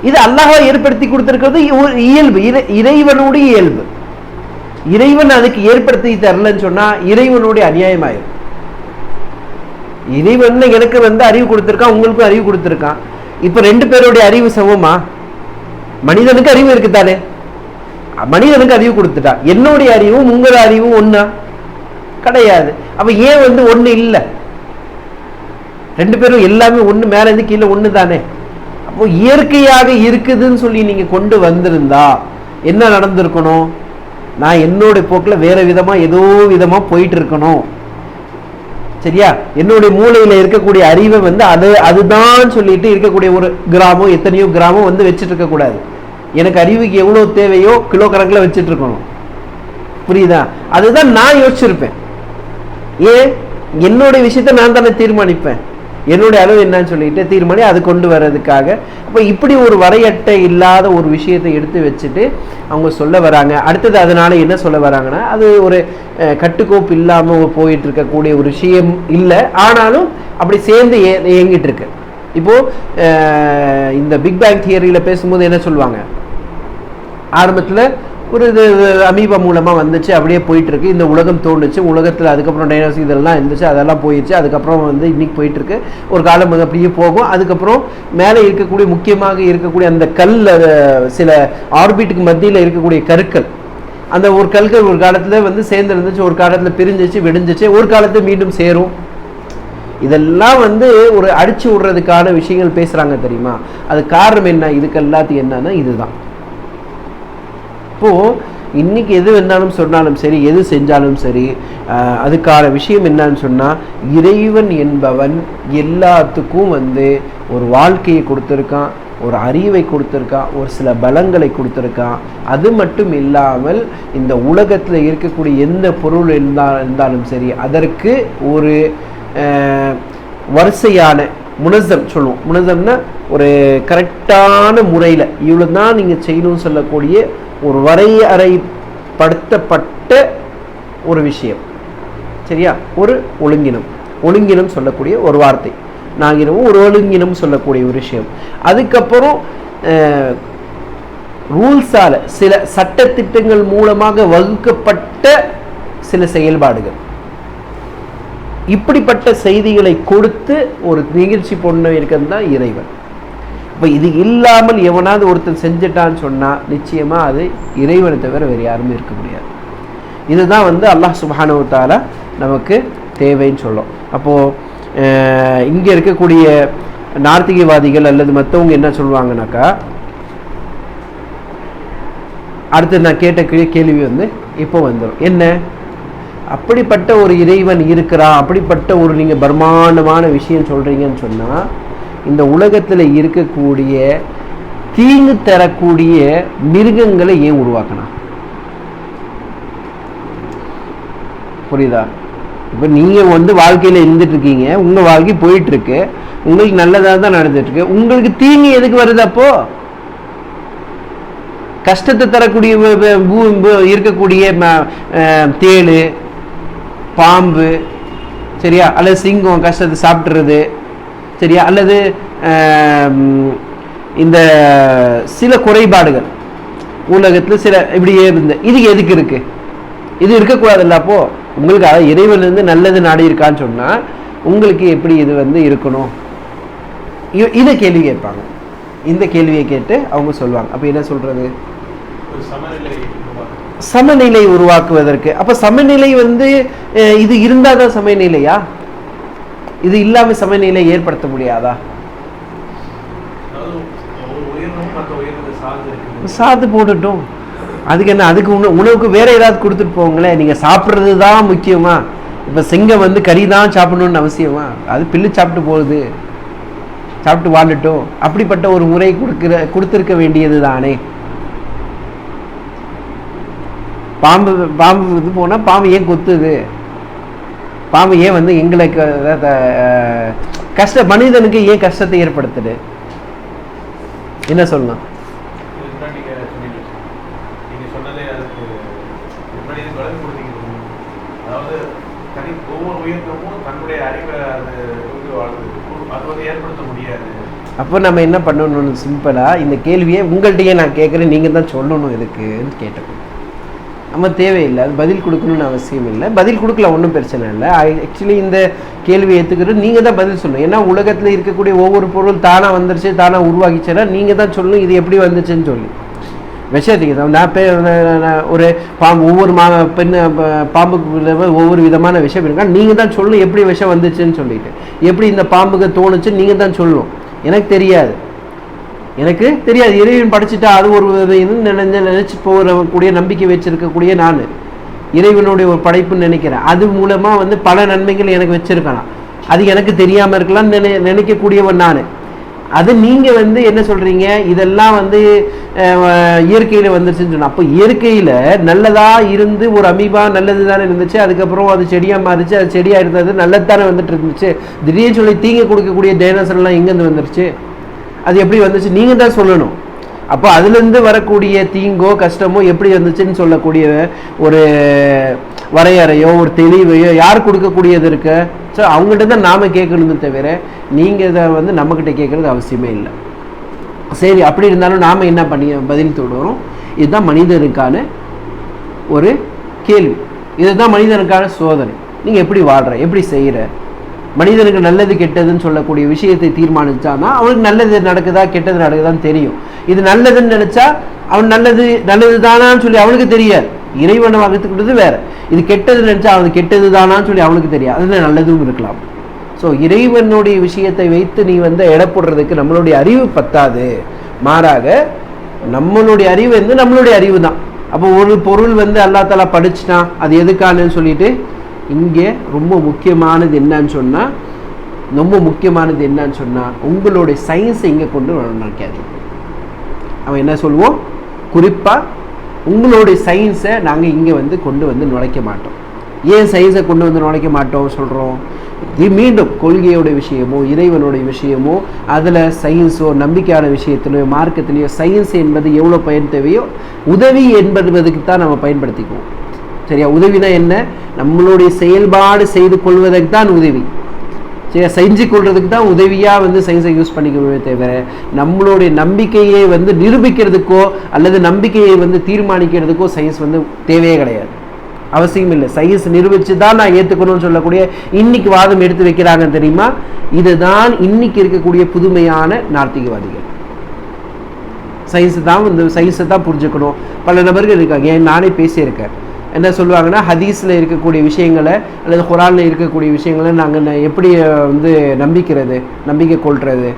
இது அல்லாஹ் ஏற்படுத்தி கொடுத்திருக்கிறது ஒரு இயல்பு, இறைவனுடைய இயல்பு. இறைவன் அதுக்கு ஏற்படுத்தி தரலன்னு சொன்னா இறைவனுடைய அநியாயமாயிரும். இறைவன் எனக்கு வந்து அறிவு கொடுத்திருக்கான், உங்களுக்கும் அறிவு கொடுத்திருக்கான். இப்ப 2 பேருடைய அறிவு சமமா? மனிதனுக்கு அறிவு இருக்குதானே, மனிதனுக்கு அறிவு கொடுத்துட்டா. என்னுடைய அறிவும் உங்களோட அறிவும் ஒண்ணா? கிடையாது. அப்ப ஏன் வந்து ஒண்ணு இல்லை? 2 பேரும் எல்லாமே ஒண்ணு, மேல இருந்து கீழே ஒண்ணு தானே. அப்போ இயற்கையாக இருக்குதுன்னு சொல்லி நீங்க கொண்டு வந்திருந்தா என்ன நடந்திருக்கணும்? நான் என்னோட போக்குல வேற விதமா ஏதோ விதமா போயிட்டு இருக்கணும், சரியா? என்னுடைய மூளையில இருக்கக்கூடிய அறிவை வந்து அதுதான் சொல்லிட்டு இருக்கக்கூடிய ஒரு கிராமம், எத்தனையோ கிராமம் வந்து வச்சுட்டு இருக்க கூடாது. எனக்கு அறிவுக்கு எவ்வளவு தேவையோ கிலோ கணக்கில் வச்சுட்டு இருக்கணும். புரியுதா? அதுதான் நான் யோசிச்சிருப்பேன். ஏன்? என்னுடைய விஷயத்த நான் தானே தீர்மானிப்பேன், என்னுடைய அளவு என்னன்னு சொல்லிட்டு தீர்மானி அது கொண்டு வர்றதுக்காக. அப்ப இப்படி ஒரு வரையட்டை இல்லாத ஒரு விஷயத்தை எடுத்து வச்சுட்டு அவங்க சொல்ல வராங்க. அடுத்தது அதனால என்ன சொல்ல வராங்கன்னா, அது ஒரு கட்டுக்கோப்பு இல்லாம போயிட்டு இருக்கக்கூடிய ஒரு விஷயம் இல்லை, ஆனாலும் அப்படி சேர்ந்து இயங்கிட்டு இருக்கு. இப்போ இந்த பிக் பேங் தியரியில பேசும்போது என்ன சொல்லுவாங்க, ஆரம்பத்துல ஒரு இது அமீபா மூலமா வந்துச்சு, அப்படியே போயிட்டு இருக்கு, இந்த உலகம் தோணுச்சு, உலகத்துல அதுக்கப்புறம் டைனோசர் இதெல்லாம் இருந்துச்சு, அதெல்லாம் போயிடுச்சு, அதுக்கப்புறம் வந்து இன்னைக்கு போயிட்டு இருக்கு, ஒரு காலம் அப்படியே போகும். அதுக்கப்புறம் மேலே இருக்கக்கூடிய முக்கியமாக இருக்கக்கூடிய அந்த கல், சில ஆர்பிட்டுக்கு மத்தியில் இருக்கக்கூடிய கற்கள், அந்த ஒரு கற்கள் ஒரு காலத்துல வந்து சேர்ந்து இருந்துச்சு, ஒரு காலத்துல பிரிஞ்சிச்சு, வெடிஞ்சிச்சு, ஒரு காலத்துல மீண்டும் சேரும். இதெல்லாம் வந்து ஒரு அடிச்சு விடுறதுக்கான விஷயங்கள் பேசுறாங்க தெரியுமா? அது காரணம் என்ன? இதுக்கு எல்லாத்தையும் என்னன்னா இதுதான். இப்போ இன்னைக்கு எது வேணாலும் சொன்னாலும் சரி, எது செஞ்சாலும் சரி, அதுக்கான விஷயம் என்னன்னு சொன்னா, இறைவன் என்பவன் எல்லாத்துக்கும் வந்து ஒரு வாழ்க்கையை கொடுத்துருக்கான், ஒரு அறிவை கொடுத்துருக்கான், ஒரு சில பலங்களை கொடுத்துருக்கான். அது மட்டும் இல்லாமல் இந்த உலகத்தில் இருக்கக்கூடிய எந்த பொருள் இருந்தாலும் சரி, அதற்கு ஒரு வரிசையான முனசம் சொல்லுவோம். முனசம்னா ஒரு கரெக்டான முறையில் இவ்வளோ தான் நீங்கள் செய்யணும்னு சொல்லக்கூடிய ஒரு வரையறைப்படுத்தப்பட்ட ஒரு விஷயம், சரியா? ஒரு ஒழுங்கினம் சொல்லக்கூடிய ஒரு வார்த்தை, நாங்கினமும் ஒரு ஒழுங்கினம் சொல்லக்கூடிய ஒரு விஷயம். அதுக்கப்புறம் ரூல்ஸால சில சட்டத்திட்டங்கள் மூலமாக வகுக்கப்பட்ட சில செயல்பாடுகள், இப்படிப்பட்ட செய்திகளை கொடுத்து ஒரு நிகழ்ச்சி பொண்ணு இருக்கிறது தான் இறைவன். இப்போ இது இல்லாமல் எவனாவது ஒருத்தன் செஞ்சுட்டான்னு சொன்னால் நிச்சயமா அது இறைவனை தவிர வேறு யாருமே இருக்க முடியாது. இதுதான் வந்து அல்லாஹ் சுப்ஹானஹு வ தஆலா நமக்கு தேவைன்னு சொல்லும். அப்போது இங்கே இருக்கக்கூடிய நார்த்திகவாதிகள் அல்லது மற்றவங்க என்ன சொல்லுவாங்கனாக்கா, அடுத்து நான் கேட்ட கேள்வி வந்து இப்போ வந்துடும். என்ன? அப்படிப்பட்ட ஒரு இறைவன் இருக்கிறான், அப்படிப்பட்ட ஒரு நீங்கள் பிரம்மாண்டமான விஷயம் சொல்கிறீங்கன்னு சொன்னால், இந்த உலகத்தில் இருக்கக்கூடிய தீங்கு தரக்கூடிய மிருகங்களை ஏன் உருவாக்கணும்? புரியுதா? இப்போ நீங்கள் வந்து வாழ்க்கையில் இருந்துட்டு இருக்கீங்க, உங்கள் வாழ்க்கை போயிட்டுருக்கு, உங்களுக்கு நல்லதாக தான் நடந்துட்டுருக்கு, உங்களுக்கு தீங்கு எதுக்கு வருது? அப்போ கஷ்டத்தை தரக்கூடிய இருக்கக்கூடிய தேள், பாம்பு, சரியா, அல்லது சிங்கம் கஷ்டத்தை சாப்பிட்றது, சரியா, அல்லது இந்த சில குறைபாடுகள் உலகத்தில் சில இப்படியே இருந்து இது எதுக்கு இருக்கு? இது இருக்கக்கூடாதுல்ல. அப்போ உங்களுக்கு இறைவனிலிருந்து நல்லது நாடி இருக்கான்னு சொன்னால் உங்களுக்கு எப்படி இது வந்து இருக்கணும்? இதை கேள்வி கேட்பாங்க. இந்த கேள்வியை கேட்டு அவங்க சொல்லுவாங்க. அப்போ என்ன சொல்றது? சமநிலை உருவாக்குவதற்கு. அப்ப சமநிலை வந்து இது இருந்தாதான் சமநிலையா? இது இல்லாம சமநிலை ஏற்படுத்த முடியாதா? சாத்து போட்டுட்டோம், அதுக்கு என்ன? அதுக்கு உணவுக்கு வேற ஏதாவது கொடுத்துட்டு போங்களேன். நீங்க சாப்பிட்றது தான் முக்கியமா? இப்ப சிங்கம் வந்து கறி தான் சாப்பிடணும்னு அவசியமா? அது பில்லு சாப்பிட்டு போகுது, சாப்பிட்டு வாழட்டும். அப்படிப்பட்ட ஒரு முறை கொடுத்திருக்க வேண்டியது தானே. பாம்பு இது போனா பாம்பு ஏன் கொத்துது? பாம்பு ஏன் வந்து எங்களுக்கு மனிதனுக்கு ஏன் கஷ்டத்தை ஏற்படுத்துது? என்ன சொல்லலாம்? அப்போ நம்ம என்ன பண்ணணும்? சிம்பிளா இந்த கேள்வியை உங்கள்கிட்டயே நான் கேட்குறேன், நீங்க தான் சொல்லணும் எதுக்குன்னு கேட்டோம். நம்ம தேவையில்லை, அது பதில் கொடுக்கணும்னு அவசியம் இல்லை. பதில் கொடுக்கலாம், ஒன்றும் பிரச்சனை இல்லை. ஆக்சுவலி இந்த கேள்வி ஏற்றுக்கிறது நீங்கள் தான் பதில் சொல்லணும். ஏன்னா உலகத்தில் இருக்கக்கூடிய ஒவ்வொரு பொருள் தானாக வந்துருச்சு, தானாக உருவாக்கிச்சுன்னா நீங்கள் தான் சொல்லணும் இது எப்படி வந்துச்சுன்னு சொல்லி. விஷயத்துக்கு தான் நான் ஒரு பாம்பு, ஒவ்வொரு பாம்புக்கு ஒவ்வொரு விதமான விஷயம் இருக்கா, நீங்கள் தான் சொல்லணும் எப்படி விஷம் வந்துச்சுன்னு சொல்லிட்டு. எப்படி இந்த பாம்புக்கு தோணுச்சுன்னு நீங்கள் தான் சொல்லணும். எனக்கு தெரியாது. இறைவன் படிச்சுட்டா அது ஒரு நினைச்சு போகக்கூடிய நம்பிக்கை வச்சிருக்கக்கூடிய நான் இறைவனுடைய ஒரு படைப்புன்னு நினைக்கிறேன். அது மூலமா வந்து பல நன்மைகள் எனக்கு வச்சிருக்கலாம். அது எனக்கு தெரியாம இருக்கலாம் நினைக்கக்கூடியவன் நான். அது நீங்க வந்து என்ன சொல்றீங்க? இதெல்லாம் வந்து இயற்கையில வந்துருச்சுன்னு சொன்னா, அப்போ இயற்கையில நல்லதா இருந்து ஒரு அமீபா நல்லது தானே இருந்துச்சு, அதுக்கப்புறம் அது செடியா மாறிச்சு, அது செடியா இருந்தது நல்லது தானே வந்துட்டு இருந்துச்சு. திடீர்னு சொல்லி தீங்க கொடுக்கக்கூடிய டைனோசர் எல்லாம் எங்கேருந்து வந்துருச்சு? அது எப்படி வந்துச்சு? நீங்க தான் சொல்லணும். அப்போ அதுலேருந்து வரக்கூடிய தீங்கோ கஷ்டமோ எப்படி வந்துச்சுன்னு சொல்லக்கூடிய ஒரு வரையறையோ ஒரு தெளிவையோ யார் கொடுக்கக்கூடியது இருக்கு? ஸோ அவங்ககிட்ட தான் நாம கேட்கணுமே தவிர நீங்கள் இதை வந்து நம்மக்கிட்ட கேட்கறது அவசியமே இல்லை. சரி, அப்படி இருந்தாலும் நாம் என்ன பண்ணி பதில் தொடுறோம்? இதுதான் மனிதனுக்கான ஒரு கேள்வி, இதுதான் மனிதனுக்கான சோதனை. நீங்கள் எப்படி வாழ்கிற, எப்படி செய்கிற? மனிதனுக்கு நல்லது கெட்டதுன்னு சொல்லக்கூடிய விஷயத்தை தீர்மானிச்சான்னா அவனுக்கு நல்லது நடக்குதா கெட்டது நடக்குதான்னு தெரியும். இது நல்லதுன்னு நினைச்சா அவன் நல்லது தானான்னு சொல்லி அவனுக்கு தெரியாது. இறைவனை வகுத்துக்கிட்டது வேற. இது கெட்டது நினைச்சா அவனுக்கு கெட்டது தானான்னு சொல்லி அவனுக்கு தெரியாது. அதுல நல்லதும் இருக்கலாம். ஸோ இறைவனுடைய விஷயத்தை வைத்து நீ வந்து எடை போடுறதுக்கு நம்மளுடைய அறிவு பத்தாது. மாறாக நம்மளுடைய அறிவு வந்து நம்மளுடைய அறிவு தான். அப்போ ஒரு பொருள் வந்து அல்லா தஆலா படிச்சுட்டான், அது எதுக்கானு சொல்லிட்டு இங்கே ரொம்ப முக்கியமானது என்னன்னு சொன்னால் உங்களுடைய சயின்ஸை இங்கே கொண்டு நினைக்காது. அவன் என்ன சொல்லுவோம்? குறிப்பாக உங்களுடைய சயின்ஸை நாங்கள் இங்கே வந்து கொண்டு வந்து நுழைக்க மாட்டோம். ஏன் சயின்ஸை கொண்டு வந்து நுழைக்க மாட்டோம் சொல்கிறோம்? மீண்டும் கொள்கையோட விஷயமோ இறைவனுடைய விஷயமோ அதில் சயின்ஸோ நம்பிக்கையான விஷயத்திலையோ மார்க்கத்திலேயோ சயின்ஸ் என்பது எவ்வளோ பயன் தேவையோ உதவி என்பதுக்கு தான் நம்ம பயன்படுத்திக்குவோம். சரியா? உதவினா என்ன? நம்மளுடைய செயல்பாடு செய்து கொள்வதற்கு தான் உதவி. சரியா? செஞ்சு கொள்றதுக்கு தான் உதவியாக வந்து சயின்ஸை யூஸ் பண்ணிக்கவே தவிர நம்மளுடைய நம்பிக்கையை வந்து நிரூபிக்கிறதுக்கோ அல்லது நம்பிக்கையை வந்து தீர்மானிக்கிறதுக்கோ சயின்ஸ் வந்து தேவையே கிடையாது, அவசியம் இல்லை. சயின்ஸ் நிரூபிச்சு தான் நான் ஏற்றுக்கணும்னு சொல்லக்கூடிய இன்னைக்கு வாதம் எடுத்து வைக்கிறாங்க தெரியுமா? இதுதான் இன்னைக்கு இருக்கக்கூடிய புதுமையான நாத்திகவாதிகள். சயின்ஸை தான் புரிஞ்சுக்கணும். பல நபர்கள் இருக்காங்க, ஏன் நானே பேசியிருக்கேன். என்ன சொல்லுவாங்கன்னா, ஹதீஸில் இருக்கக்கூடிய விஷயங்களை அல்லது குரானில் இருக்கக்கூடிய விஷயங்களை நாங்கள் எப்படி வந்து நம்பிக்கை கொள்வது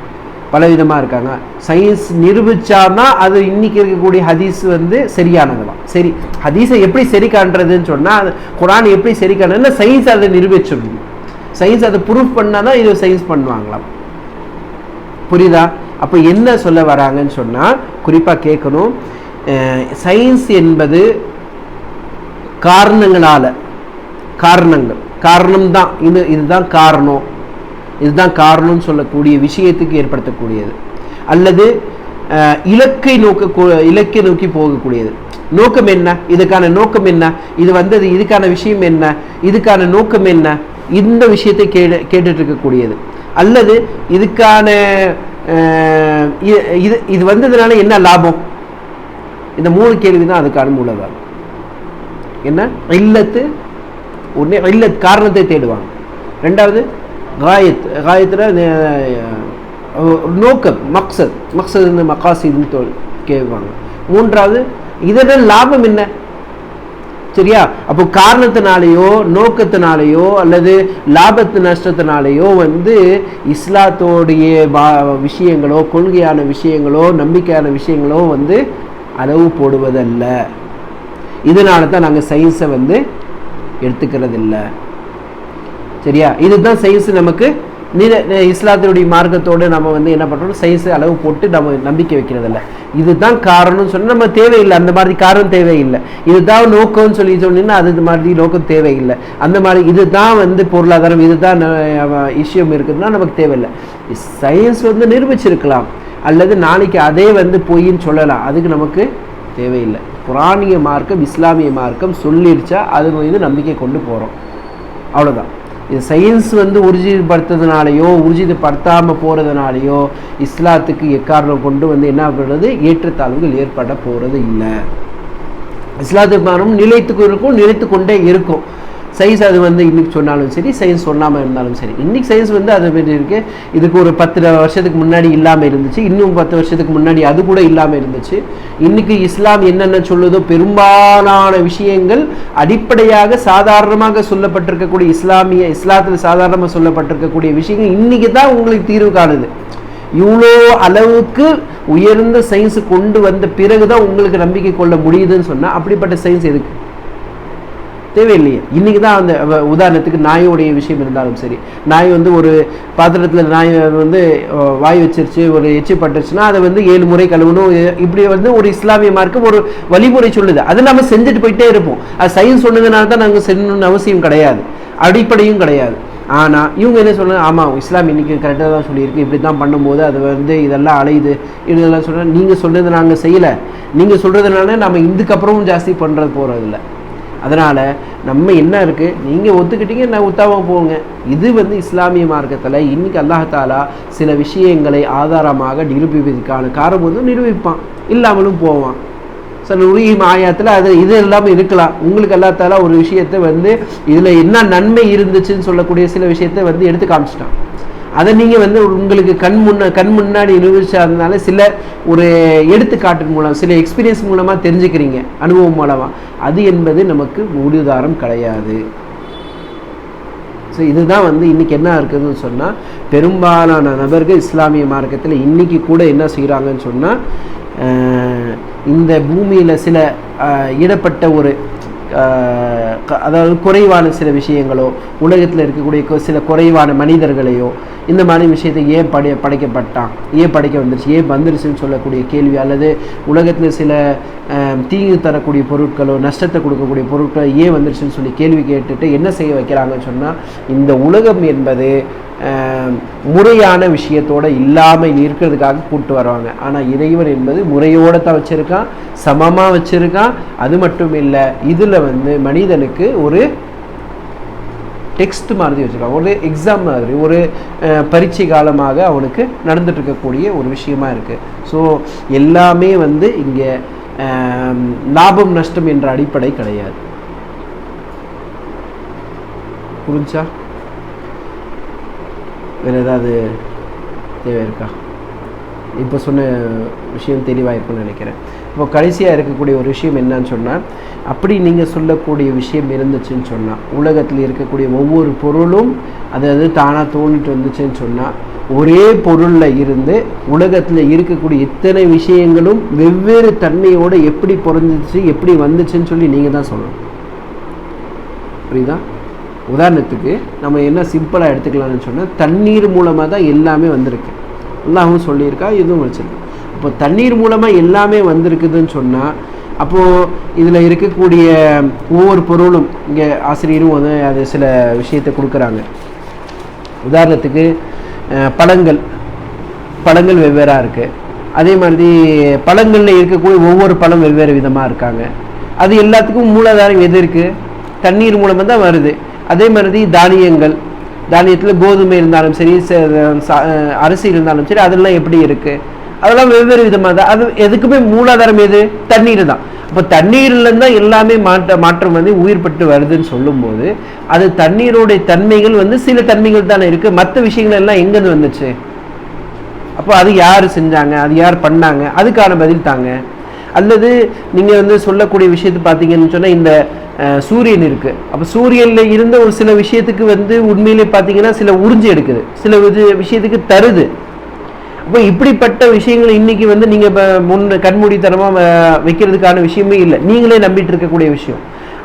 பலவிதமாக இருக்காங்க. சயின்ஸ் நிரூபிச்சான்னா அது இன்னைக்கு இருக்கக்கூடிய ஹதீஸ் வந்து சரியானதுலாம். சரி, ஹதீஸை எப்படி சரி காண்றதுன்னு சொன்னால் குரான் எப்படி சரி காணுன்னா சயின்ஸ் அதை நிரூபிச்சிடணும். சயின்ஸ் அதை ப்ரூஃப் பண்ணால் தான் இது சயின்ஸ் பண்ணுவாங்களாம். புரியுதா? அப்போ என்ன சொல்ல வராங்கன்னு சொன்னால் குறிப்பாக கேட்கணும். சயின்ஸ் என்பது காரணம்தான். இதுதான் காரணம்னு சொல்லக்கூடிய விஷயத்துக்கு ஏற்படுத்தக்கூடியது அல்லது இலக்கை நோக்கி போகக்கூடியது. நோக்கம் என்ன? இதுக்கான நோக்கம் என்ன? இது வந்தது இதுக்கான விஷயம் என்ன? இதுக்கான நோக்கம் என்ன? இந்த விஷயத்தை கேட்டுட்டு இருக்கக்கூடியது. அல்லது இதுக்கான இது வந்ததுனால என்ன லாபம்? இந்த 3 கேள்வி தான் அதுக்கான மூலதாரம். என்ன? இல்லத் காரணத்தை தேடுவாங்க. ரெண்டாவது காயத்தில் நோக்கம் மக்சத் மக்காசிதுன்னு கேட்பாங்க. மூன்றாவது இதோட லாபம் என்ன? சரியா? அப்போ காரணத்தினாலேயோ நோக்கத்தினாலேயோ அல்லது லாபத்து நஷ்டத்தினாலேயோ இஸ்லாத்தோடைய விஷயங்களோ கொள்கையான விஷயங்களோ நம்பிக்கையான விஷயங்களோ அளவு போடுவதல்ல. இதனால தான் நாங்கள் சயின்ஸை எடுத்துக்கிறது இல்லை. சரியா? இதுதான் சயின்ஸ் நமக்கு இஸ்லாத்தினுடைய மார்க்கத்தோடு நம்ம என்ன பண்ணுறோம், சயின்ஸை அளவு போட்டு நம்ம நம்பிக்கை வைக்கிறதில்ல. இதுதான் காரணம்னு சொன்னால் நம்ம தேவையில்லை, அந்த மாதிரி காரணம் தேவையில்லை. இதுதான் நோக்கம்னு சொல்லி சொன்னீங்கன்னா அது மாதிரி நோக்கம் தேவையில்லை. அந்த மாதிரி இதுதான் பொருளாதாரம், இதுதான் விஷயம் இருக்குதுன்னா நமக்கு தேவையில்லை. சயின்ஸ் நிரூபிச்சிருக்கலாம், அல்லது நாளைக்கு அதே பொய்ன்னு சொல்லலாம், அதுக்கு நமக்கு தேவையில்லை. குரானிய மார்க்கம் இஸ்லாமிய மார்க்கம் சொல்லிடுச்சா அது மீது நம்பிக்கை கொண்டு போகிறோம், அவ்வளோதான். இது சயின்ஸ் உறுதிப்படுத்துறதுனாலையோ உறுதிப்படுத்தாமல் போகிறதுனாலையோ இஸ்லாத்துக்கு எக்காரணம் கொண்டு என்ன பண்ணுறது, ஏற்றத்தாழ்வுகள் ஏற்பட போகிறது இல்லை. இஸ்லாத்துக்கு மாறும் நிலைத்துக்கு இருக்கும், நிலைத்து கொண்டே இருக்கும். சயின்ஸ் அது இன்றைக்கி சொன்னாலும் சரி, சயின்ஸ் சொல்லாமல் இருந்தாலும் சரி. இன்றைக்கி சயின்ஸ் அது மாதிரி இருக்குது. இதுக்கு ஒரு 10 வருஷத்துக்கு முன்னாடி இல்லாமல் இருந்துச்சு, இன்னும் 10 வருஷத்துக்கு முன்னாடி அது கூட இல்லாமல் இருந்துச்சு. இன்றைக்கி இஸ்லாம் என்னென்ன சொல்லுதோ பெரும்பாலான விஷயங்கள் அடிப்படையாக சாதாரணமாக சொல்லப்பட்டிருக்கக்கூடிய இஸ்லாத்தில் சாதாரணமாக சொல்லப்பட்டிருக்கக்கூடிய விஷயங்கள் இன்றைக்கி தான் உங்களுக்கு தீர்வு காணுது. இவ்வளோ அளவுக்கு உயர்ந்த சயின்ஸு கொண்டு வந்த பிறகு தான் உங்களுக்கு நம்பிக்கை கொள்ள முடியுதுன்னு சொன்னால் அப்படிப்பட்ட சயின்ஸ் எதுக்கு? தேவையில்லையே. இன்றைக்கி தான் அந்த உதாரணத்துக்கு நாயோடைய விஷயம் இருந்தாலும் சரி, நாய் ஒரு பாத்திரத்தில் நாய் வாய் வச்சிருச்சு, ஒரு எச்சி பட்டுருச்சுன்னா அதை 7 முறை கழுவணும். இப்படி ஒரு இஸ்லாமிய மார்க்கம் ஒரு வழிமுறை சொல்லுது. அதை நம்ம செஞ்சுட்டு போயிட்டே இருப்போம். அது சயின்ஸ் சொன்னதுனால தான் நாங்கள் செய்யணும்னு அவசியம் கிடையாது, அடிப்படையும் கிடையாது. ஆனால் இவங்க என்ன சொல்கிறாங்க, ஆமாம் இஸ்லாம் இன்றைக்கி கரெக்டாக தான் சொல்லியிருக்கு, இப்படி தான் பண்ணும்போது அது இதெல்லாம் அலையுது, இதெல்லாம் சொல்கிறேன். நீங்கள் சொல்கிறது நாங்கள் செய்யலை, நீங்கள் சொல்கிறதுனால நம்ம இதுக்கப்புறமும் ஜாஸ்தி பண்ணுறது போகிறதில்ல. அதனால் நம்ம என்ன இருக்குது, நீங்கள் ஒத்துக்கிட்டீங்க, நான் ஒத்தாமல் போங்க. இது இஸ்லாமிய மார்க்கத்தில் இன்றைக்கி அல்லாஹாலா சில விஷயங்களை ஆதாரமாக நிரூபிப்பதற்கான காரணம் நிரூபிப்பான், இல்லாமலும் போவான். சில உரிமை ஆயத்தில் அது இது இல்லாமல் இருக்கலாம். உங்களுக்கு அல்லாஹாலா ஒரு விஷயத்தை இதில் என்ன நன்மை இருந்துச்சுன்னு சொல்லக்கூடிய சில விஷயத்தை எடுத்து காமிச்சிட்டான். அதை நீங்கள் உங்களுக்கு கண் முன்னாடி நிரூபிச்சதுனால சில ஒரு எடுத்துக்காட்டின் மூலம் சில எக்ஸ்பீரியன்ஸ் மூலமாக தெரிஞ்சுக்கிறீங்க, அனுபவம் மூலமாக. அது என்பது நமக்கு முடிவுதாரம் கிடையாது. ஸோ இதுதான் இன்றைக்கி என்ன இருக்குதுன்னு சொன்னால், பெரும்பாலான நபர்கள் இஸ்லாமிய மார்க்கத்தில் இன்றைக்கி கூட என்ன செய்கிறாங்கன்னு சொன்னால், இந்த பூமியில் சில இடப்பட்ட ஒரு அதாவது குறைவான சில விஷயங்களோ, உலகத்தில் இருக்கக்கூடிய சில குறைவான மனிதர்களையோ, இந்த மாதிரி விஷயத்தை ஏன் படைக்கப்பட்டான், ஏன் படைக்க வந்துருச்சு, ஏன் வந்துருச்சுன்னு சொல்லக்கூடிய கேள்வி, அல்லது உலகத்தில் சில தீங்கு தரக்கூடிய பொருட்களோ நஷ்டத்தை கொடுக்கக்கூடிய பொருட்களோ ஏன் வந்துருச்சுன்னு சொல்லி கேள்வி கேட்டுட்டு என்ன செய்ய வைக்கிறாங்கன்னு சொன்னால், இந்த உலகம் என்பது முறையான விஷயத்தோடு இல்லாமல் இருக்கிறதுக்காக கூப்பிட்டு வருவாங்க. ஆனால் இறைவன் என்பது முறையோடு தான் வச்சுருக்கான், சமமாக வச்சுருக்கான். அது மட்டும் இல்லை, இதில் மனிதனுக்கு ஒரு டெக்ஸ்ட் மாதிரி வச்சுருக்கான், ஒரு எக்ஸாம் மாதிரி, ஒரு பரீட்சை காலமாக அவனுக்கு நடந்துட்டு இருக்கக்கூடிய ஒரு விஷயமா இருக்குது. ஸோ எல்லாமே இங்கே லாபம் நஷ்டம் என்ற அடிப்படை கிடையாது. புரிஞ்சா? வேறு ஏதாவது தேவை இருக்கா? இப்போ சொன்ன விஷயம் தெளிவாக இருக்குன்னு நினைக்கிறேன். இப்போ கடைசியாக இருக்கக்கூடிய ஒரு விஷயம் என்னன்னு சொன்னால், அப்படி நீங்கள் சொல்லக்கூடிய விஷயம் இருந்துச்சுன்னு சொன்னால், உலகத்தில் இருக்கக்கூடிய ஒவ்வொரு பொருளும் அதாவது தானாக தோணிட்டு வந்துச்சுன்னு சொன்னால், ஒரே பொருளில் இருந்து உலகத்தில் இருக்கக்கூடிய இத்தனை விஷயங்களும் வெவ்வேறு தன்மையோடு எப்படி பிறந்துச்சு எப்படி வந்துச்சுன்னு சொல்லி நீங்கள் தான் சொல்லணும். புரியுதா? உதாரணத்துக்கு நம்ம என்ன சிம்பிளாக எடுத்துக்கலாம்னு சொன்னால், தண்ணீர் மூலமாக தான் எல்லாமே வந்திருக்கு. அல்லாஹ்வும் சொல்லியிருக்கா, இதுவும் வச்சுருக்கு. இப்போ தண்ணீர் மூலமாக எல்லாமே வந்திருக்குதுன்னு சொன்னால், அப்போது இதில் இருக்கக்கூடிய ஒவ்வொரு பொருளும் இங்கே ஆசிரியரும் அது சில விஷயத்தை கொடுக்குறாங்க. உதாரணத்துக்கு பழங்கள் வெவ்வேறாக இருக்குது. அதே மாதிரி பழங்களில் இருக்கக்கூடிய ஒவ்வொரு பழம் வெவ்வேறு விதமாக இருக்காங்க. அது எல்லாத்துக்கும் மூலாதாரம் எது இருக்குது? தண்ணீர் மூலமாக தான் வருது. அதே மாதிரி தானியத்தில் கோதுமை இருந்தாலும் சரி, அரிசி இருந்தாலும் சரி, அதெல்லாம் எப்படி இருக்குது? அதெல்லாம் வெவ்வேறு விதமாக தான். அது எதுக்குமே மூலாதாரம் எது? தண்ணீர் தான். அப்போ தண்ணீர்லேருந்து தான் எல்லாமே மாற்றம் உயிர் பெற்று வருதுன்னு சொல்லும்போது, அது தண்ணீருடைய தன்மைகள் சில தன்மைகள் தானே இருக்குது. மற்ற விஷயங்கள் எல்லாம் எங்கேருந்து வந்துச்சு? அப்போ அது யார் செஞ்சாங்க, அது யார் பண்ணாங்க? அதுக்கான பதில் தாங்க. அல்லது நீங்கள் வந்து சொல்லக்கூடிய விஷயத்தை பார்த்தீங்கன்னு சொன்னால் இந்த சூரியன் இருக்குது. அப்போ சூரியனில் இருந்த ஒரு சில விஷயத்துக்கு வந்து உண்மையிலே பார்த்தீங்கன்னா சில உறிஞ்சி எடுக்குது, சில விஷயத்துக்கு தருது. அப்போ இப்படிப்பட்ட விஷயங்கள் இன்னைக்கு வந்து நீங்கள் இப்போ கண்மூடித்தனமாக வைக்கிறதுக்கான விஷயமே இல்லை, நீங்களே நம்பிட்டு இருக்கக்கூடிய விஷயம்.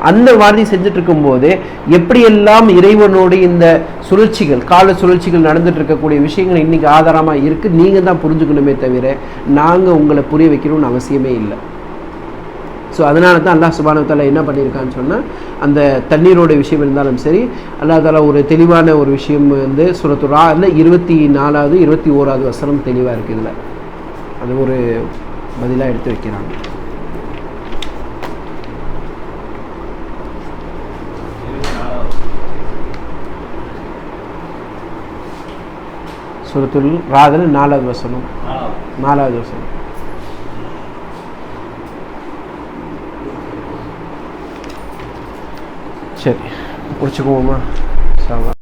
அந்த மாதிரி செஞ்சுட்டு இருக்கும்போது எப்படியெல்லாம் இறைவனோடு இந்த சுழற்சிகள், கால சுழற்சிகள் நடந்துட்டு இருக்கக்கூடிய விஷயங்கள் இன்னைக்கு ஆதாரமாக இருக்குது. நீங்கள் தான் புரிஞ்சுக்கணுமே தவிர நாங்கள் உங்களை புரிய வைக்கணும்னு அவசியமே இல்லை. ஸோ அதனால தான் அல்லாஹ் சுப்ஹானஹு வ தஆலா என்ன பண்ணியிருக்கான்னு சொன்னால், அந்த தண்ணீரோட விஷயம் இருந்தாலும் சரி, அல்லாஹ் தஆலா ஒரு தெளிவான ஒரு விஷயம் வந்து சூரத்து ராஅத்ல 24வது 21வது வசனம் தெளிவாக இருக்குது. இதில் அது ஒரு பதிலாக எடுத்து வைக்கிறாங்க. சூரத்துல் ராஅத்ல 4வது வசனம். சரி, முடிச்சுக்குவோமா?